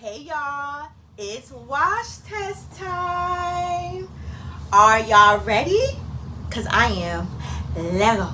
Hey y'all, it's wash test time. Are y'all ready? Cause I am. Lego.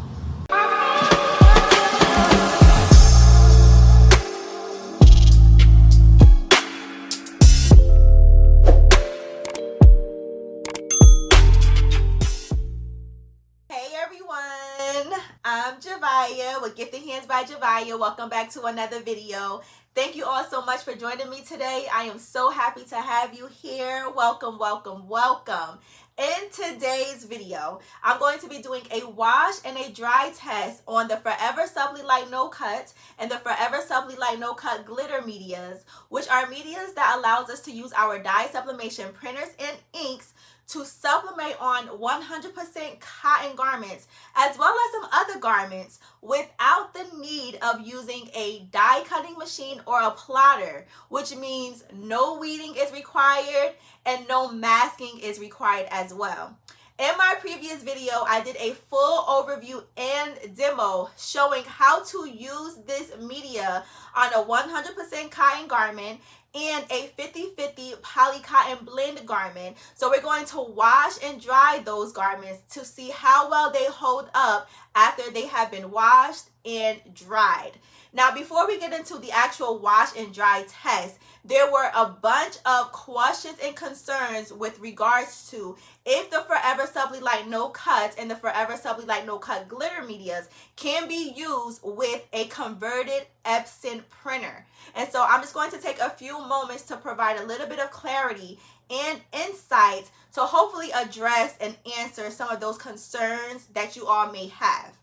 Hey everyone, I'm Javiah with Gifted Hands by Javiah. Welcome back to another video. Thank you all so much for joining me today. I am so happy to have you here. Welcome, welcome, welcome. In today's video, I'm going to be doing a wash and a dry test on the Forever Subli Light No Cut and the Forever Subli Light No Cut glitter medias, which are medias that allows us to use our dye sublimation printers and inks to sublimate on 100% cotton garments as well as some other garments without the need of using a die cutting machine or a plotter, which means no weeding is required and no masking is required as well. In my previous video, I did a full overview and demo showing how to use this media on a 100% cotton garment and a 50-50 poly cotton blend garment. So we're going to wash and dry those garments to see how well they hold up after they have been washed and dried. Now, before we get into the actual wash and dry test, there were a bunch of questions and concerns with regards to if the Forever Subli Light No Cut and the Forever Subli Light No Cut glitter medias can be used with a converted Epson printer. And so I'm just going to take a few moments to provide a little bit of clarity and insight to hopefully address and answer some of those concerns that you all may have.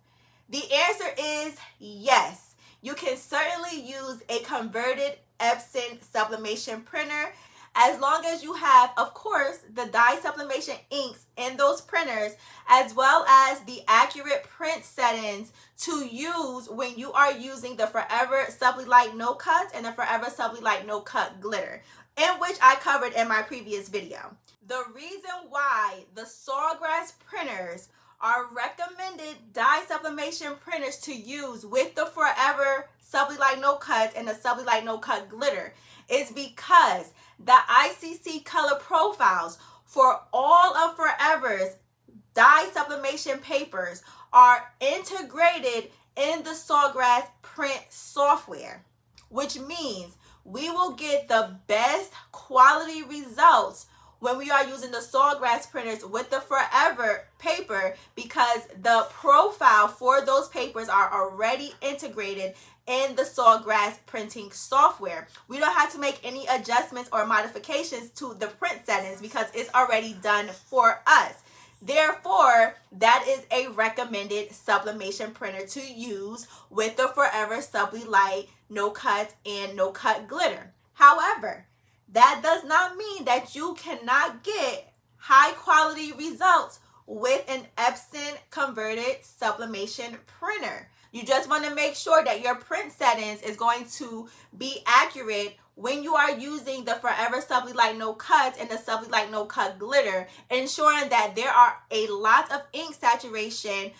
The answer is yes. You can certainly use a converted Epson sublimation printer as long as you have, of course, the dye sublimation inks in those printers as well as the accurate print settings to use when you are using the Forever Subli Light No Cut and the Forever Subli Light No Cut glitter, in which I covered in my previous video. The reason why the Sawgrass printers are recommended dye sublimation printers to use with the Forever Subli Light No Cut and the Subli Light No Cut glitter is because the ICC color profiles for all of Forever's dye sublimation papers are integrated in the Sawgrass print software, which means we will get the best quality results when we are using the Sawgrass printers with the Forever paper because the profile for those papers are already integrated in the Sawgrass printing software. We don't have to make any adjustments or modifications to the print settings because it's already done for us. Therefore, that is a recommended sublimation printer to use with the Forever Subli Light No Cut and No Cut glitter. However, that does not mean that you cannot get high quality results with an Epson converted sublimation printer. You just want to make sure that your print settings is going to be accurate when you are using the Forever Subli Light No Cut and the Subli Light No Cut glitter, ensuring that there are a lot of ink saturation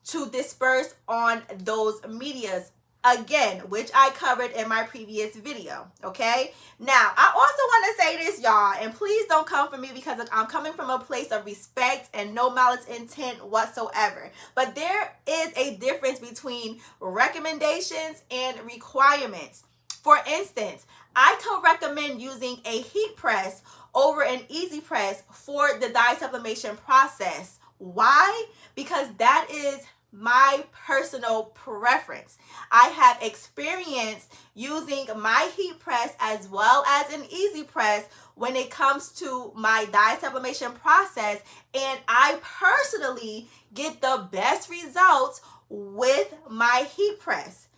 to disperse on those medias. Again, which I covered in my previous video, okay? Now, I also want to say this, y'all, and please don't come for me because I'm coming from a place of respect and no malice intent whatsoever. But there is a difference between recommendations and requirements. For instance, I could recommend using a heat press over an easy press for the dye sublimation process. Why? Because that is my personal preference. I have experience using my heat press as well as an easy press when it comes to my dye sublimation process, and I personally get the best results with my heat press.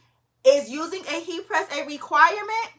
Is using a heat press a requirement?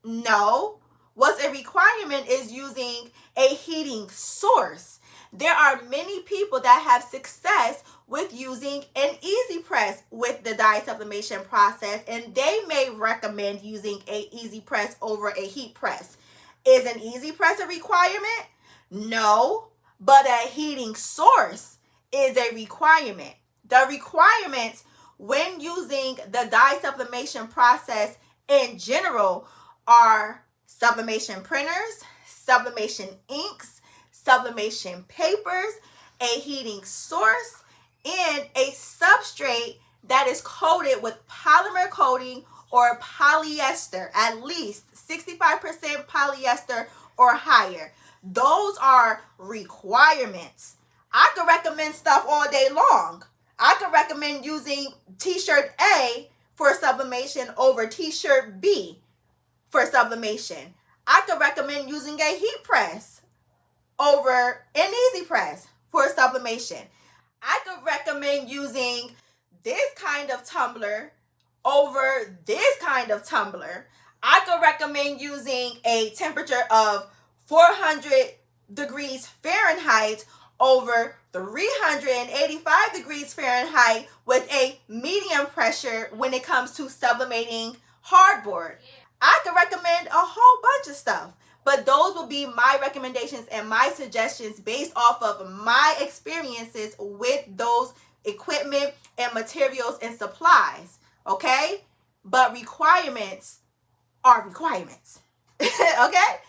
No. What's a requirement is using a heating source. There are many people that have success with using an easy press with the dye sublimation process, and they may recommend using a easy press over a heat press. Is an easy press a requirement? No, but a heating source is a requirement. The requirements when using the dye sublimation process in general are sublimation printers, sublimation inks, sublimation papers, a heating source, and a substrate that is coated with polymer coating or polyester, at least 65% polyester or higher. Those are requirements. I could recommend stuff all day long. I could recommend using t-shirt A for sublimation over t-shirt B for sublimation. I could recommend using a heat press over an easy press for sublimation. I could recommend using this kind of tumbler over this kind of tumbler. I could recommend using a temperature of 400 degrees Fahrenheit over 385 degrees Fahrenheit with a medium pressure when it comes to sublimating hardboard. I could recommend a whole bunch of stuff, but those will be my recommendations and my suggestions based off of my experiences with those equipment and materials and supplies, okay? But requirements are requirements, okay?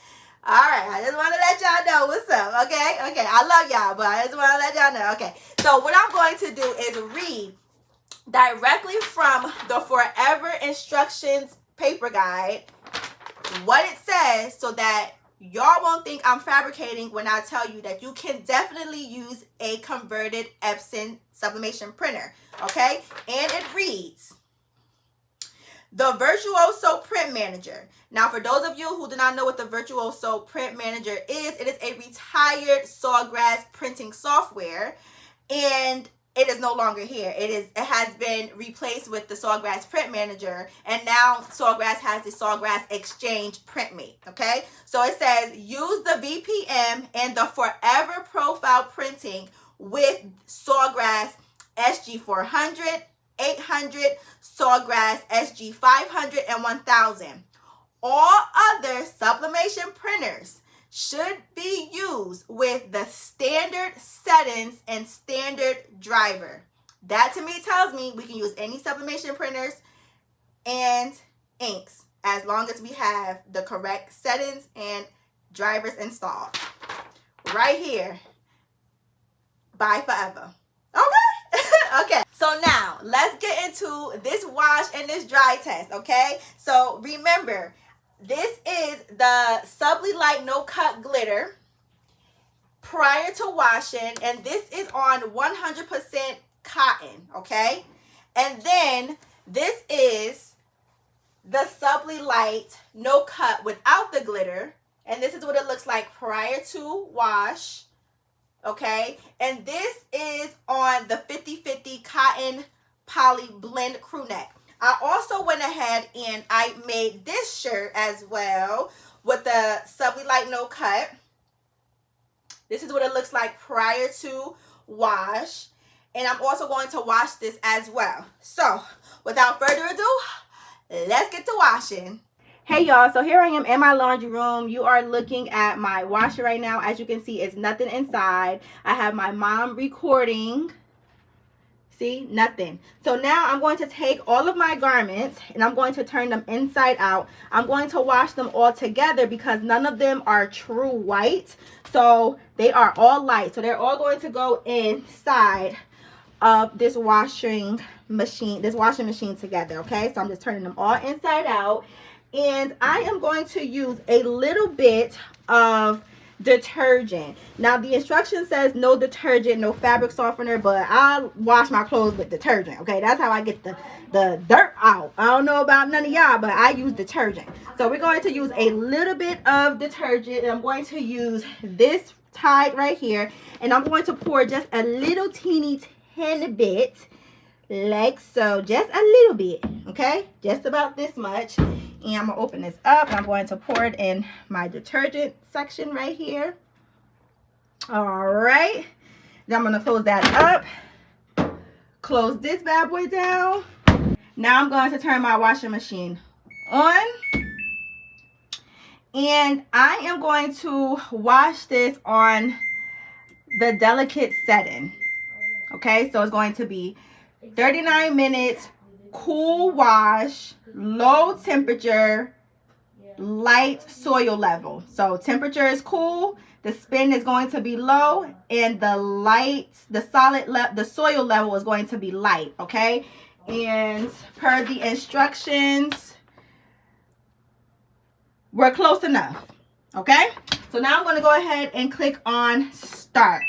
All right, I just want to let y'all know what's up, okay? Okay, I love y'all, but I just want to let y'all know, okay? So what I'm going to do is read directly from the Forever Instructions paper guide what it says so that y'all won't think I'm fabricating when I tell you that you can definitely use a converted Epson sublimation printer, okay? And it reads, the Virtuoso Print Manager. Now, for those of you who do not know what the Virtuoso Print Manager is, it is a retired Sawgrass printing software, and it is no longer here. It has been replaced with the Sawgrass Print Manager, and now Sawgrass has the Sawgrass Exchange PrintMate, okay? So it says, use the VPM and the Forever Profile Printing with Sawgrass SG400, 800, Sawgrass SG500, and 1000. All other sublimation printers should be used with the standard settings and standard driver. That to me tells me we can use any sublimation printers and inks as long as we have the correct settings and drivers installed. Right here. Bye forever. Okay? Okay. So now, let's get into this wash and this dry test, okay? So remember, this is the Subli Light No Cut Glitter prior to washing, and this is on 100% cotton, okay? And then this is the Subli Light No Cut without the glitter, and this is what it looks like prior to wash, okay? And this is on the 50/50 cotton poly blend crew neck. I also went ahead and I made this shirt as well with the Subli Light No Cut. This is what it looks like prior to wash. And I'm also going to wash this as well. So without further ado, let's get to washing. Hey y'all, so here I am in my laundry room. You are looking at my washer right now. As you can see, it's nothing inside. I have my mom recording. See, nothing. So now I'm going to take all of my garments and I'm going to turn them inside out. I'm going to wash them all together because none of them are true white. So they are all light. So they're all going to go inside of this washing machine together, okay? So I'm just turning them all inside out. And I am going to use a little bit of detergent. Now the instruction says no detergent, no fabric softener, but I wash my clothes with detergent, okay? That's how I get the dirt out. I don't know about none of y'all, but I use detergent. So we're going to use a little bit of detergent, and I'm going to use this Tide right here, and I'm going to pour just a little teeny bit, like so, just a little bit, okay? Just about this much. And I'm going to open this up. I'm going to pour it in my detergent section right here. All right. Then I'm going to close that up. Close this bad boy down. Now I'm going to turn my washing machine on. And I am going to wash this on the delicate setting. Okay, so it's going to be 39 minutes, cool wash, low temperature, light soil level. So temperature is cool, the spin is going to be low, and the soil level is going to be light, okay? And per the instructions, we're close enough, okay? So now I'm going to go ahead and click on start.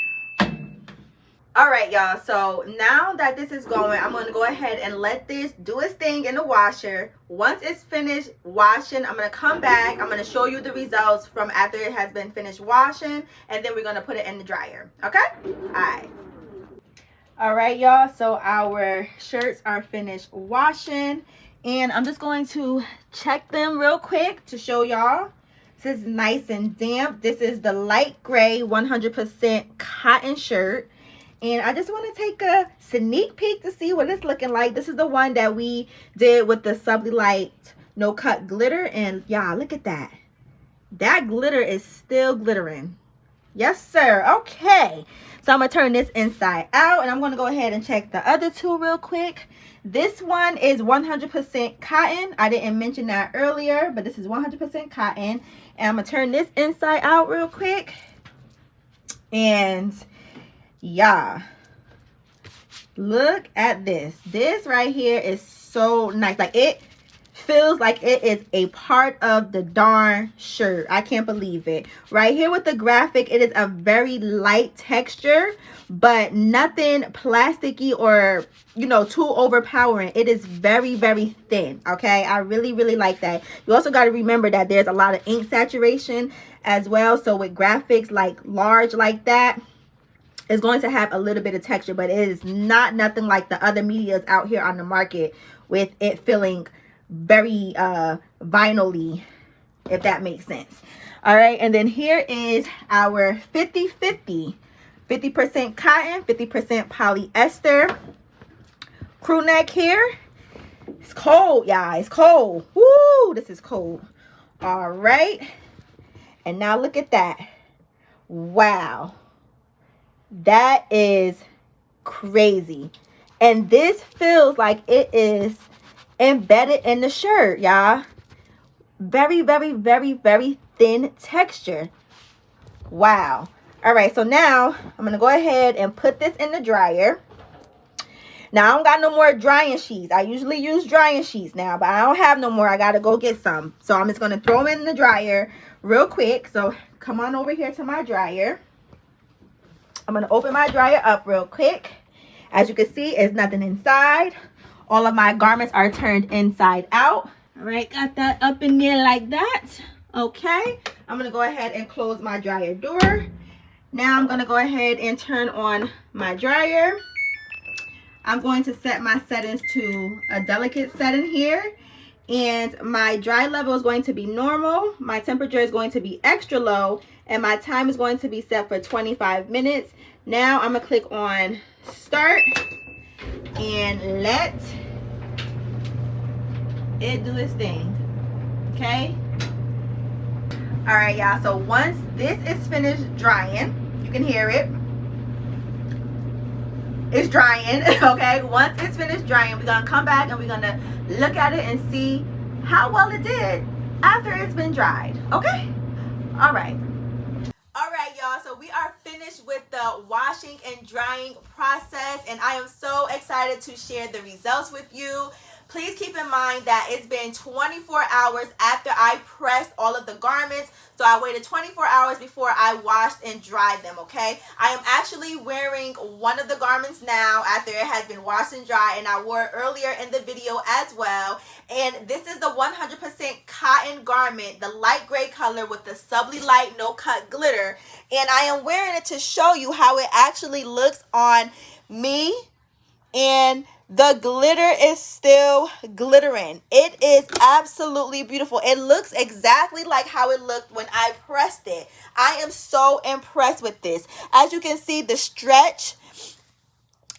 All right, y'all, so now that this is going, I'm going to go ahead and let this do its thing in the washer. Once it's finished washing, I'm going to come back. I'm going to show you the results from after it has been finished washing, and then we're going to put it in the dryer, okay? All right, y'all, so our shirts are finished washing, and I'm just going to check them real quick to show y'all. This is nice and damp. This is the light gray 100% cotton shirt. And I just want to take a sneak peek to see what it's looking like. This is the one that we did with the Subli Light No Cut glitter. And y'all, look at that. That glitter is still glittering. Yes, sir. Okay. So I'm going to turn this inside out. And I'm going to go ahead and check the other two real quick. This one is 100% cotton. I didn't mention that earlier, but this is 100% cotton. And I'm going to turn this inside out real quick. And yeah, look at this. This right here is so nice. Like, it feels like it is a part of the darn shirt. I can't believe it. Right here with the graphic, it is a very light texture, but nothing plasticky or, you know, too overpowering. It is very, very thin. Okay, I really, really like that. You also got to remember that there's a lot of ink saturation as well. So with graphics like large like that, it's going to have a little bit of texture, but it is not nothing like the other medias out here on the market with it feeling very vinyl-y, if that makes sense. All right, and then here is our 50-50, 50% cotton, 50% polyester crew neck here. It's cold, y'all. It's cold. Woo, this is cold. All right, and now look at that. Wow. That is crazy. And this feels like it is embedded in the shirt, y'all. Very, very, very, very thin texture. Wow. All right, so now I'm going to go ahead and put this in the dryer. Now, I don't got no more drying sheets. I usually use drying sheets now, but I don't have no more. I got to go get some. So I'm just going to throw them in the dryer real quick. So come on over here to my dryer. I'm going to open my dryer up real quick. As you can see, there's nothing inside. All of my garments are turned inside out. All right, got that up in there like that. Okay, I'm going to go ahead and close my dryer door. Now I'm going to go ahead and turn on my dryer. I'm going to set my settings to a delicate setting here. And my dry level is going to be normal. My temperature is going to be extra low. And my time is going to be set for 25 minutes. Now I'm going to click on start and let it do its thing. Okay. All right, y'all. So once this is finished drying, you can hear it. It's drying. Okay. Once it's finished drying, we're going to come back and we're going to look at it and see how well it did after it's been dried. Okay. All right. All right, y'all, so we are finished with the washing and drying process, and I am so excited to share the results with you. Please keep in mind that it's been 24 hours after I pressed all of the garments, so I waited 24 hours before I washed and dried them, okay? I am actually wearing one of the garments now after it has been washed and dried, and I wore it earlier in the video as well. And this is the 100% cotton garment, the light gray color with the Subli Light No Cut glitter. And I am wearing it to show you how it actually looks on me. And the glitter is still glittering. It is absolutely beautiful. It looks exactly like how it looked when I pressed it. I am so impressed with this. As you can see, the stretch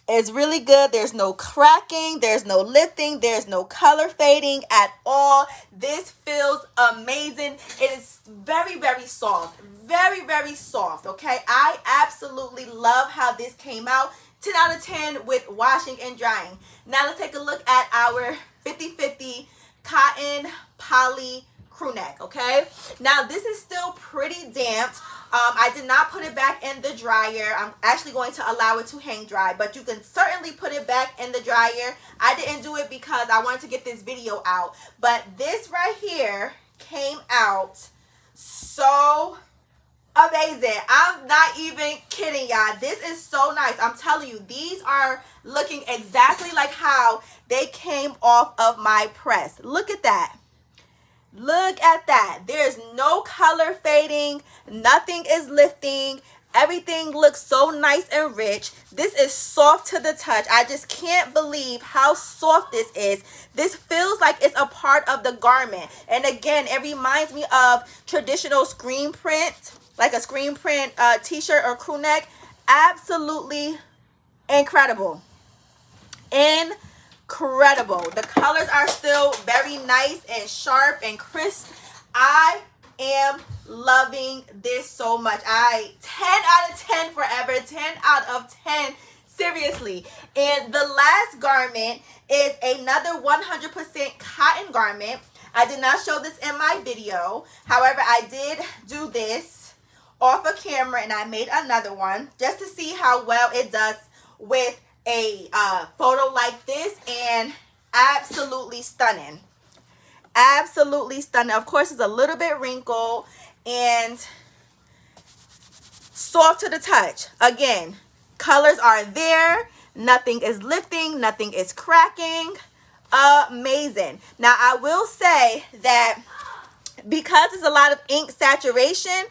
is really good. There's no cracking. There's no lifting. There's no color fading at all. This feels amazing. It is very, very soft. Very, very soft, okay? I absolutely love how this came out. 10 out of 10 with washing and drying. Now let's take a look at our 50-50 cotton poly crew neck, okay? Now this is still pretty damp. I did not put it back in the dryer. I'm actually going to allow it to hang dry, but you can certainly put it back in the dryer. I didn't do it because I wanted to get this video out, but this right here came out so amazing. I'm not even kidding, y'all. This is so nice. I'm telling you, these are looking exactly like how they came off of my press. Look at that. Look at that. There's no color fading. Nothing is lifting. Everything looks so nice and rich. This is soft to the touch. I just can't believe how soft this is. This feels like it's a part of the garment. And again, it reminds me of traditional screen print, like a screen print t-shirt or crew neck. Absolutely incredible. Incredible. The colors are still very nice and sharp and crisp. I am loving this so much. 10 out of 10 forever. 10 out of 10. Seriously. And the last garment is another 100% cotton garment. I did not show this in my video. However, I did do this off of camera and I made another one just to see how well it does with a photo like this, and absolutely stunning. Absolutely stunning. Of course, it's a little bit wrinkled and soft to the touch. Again, colors are there. Nothing is lifting. Nothing is cracking. Amazing. Now, I will say that because there's a lot of ink saturation,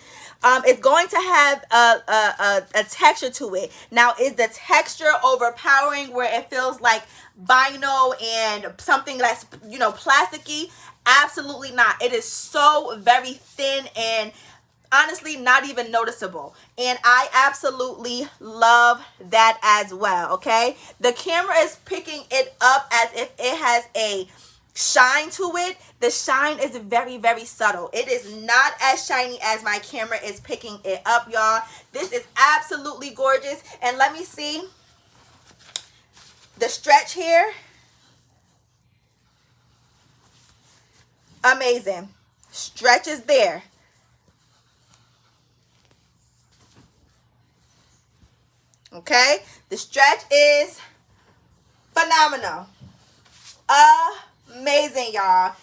it's going to have a texture to it. Now, is the texture overpowering where it feels like vinyl and something that's, you know, plasticky? Absolutely not. It is so very thin and honestly not even noticeable. And I absolutely love that as well, okay? The camera is picking it up as if it has a shine to it. The shine is very, very subtle. It is not as shiny as my camera is picking it up, y'all. This is absolutely gorgeous. And let me see the stretch here. Amazing. Stretch is there. Okay, the stretch is phenomenal. Amazing, y'all.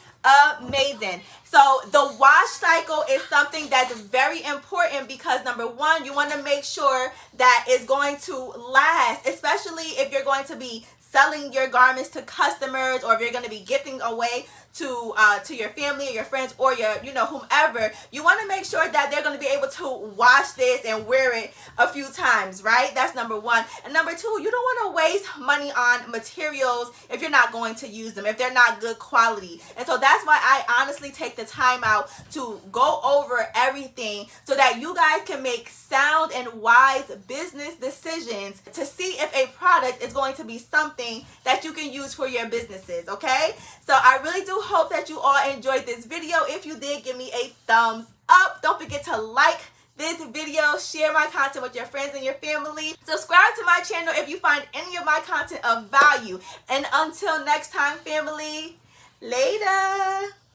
Amazing. So the wash cycle is something that's very important because number one, you want to make sure that it's going to last, especially if you're going to be selling your garments to customers, or if you're going to be gifting away to your family or your friends or your, you know, whomever. You want to make sure that they're going to be able to wash this and wear it a few times, right? That's number one. And number two, you don't want to waste money on materials if you're not going to use them, if they're not good quality. And so that's why I honestly take the time out to go over everything so that you guys can make sound and wise business decisions to see if a product is going to be something that you can use for your businesses, okay? So I really do hope that you all enjoyed this video. If you did, give me a thumbs up. Don't forget to like this video, share my content with your friends and your family. Subscribe to my channel if you find any of my content of value. And until next time, family, later.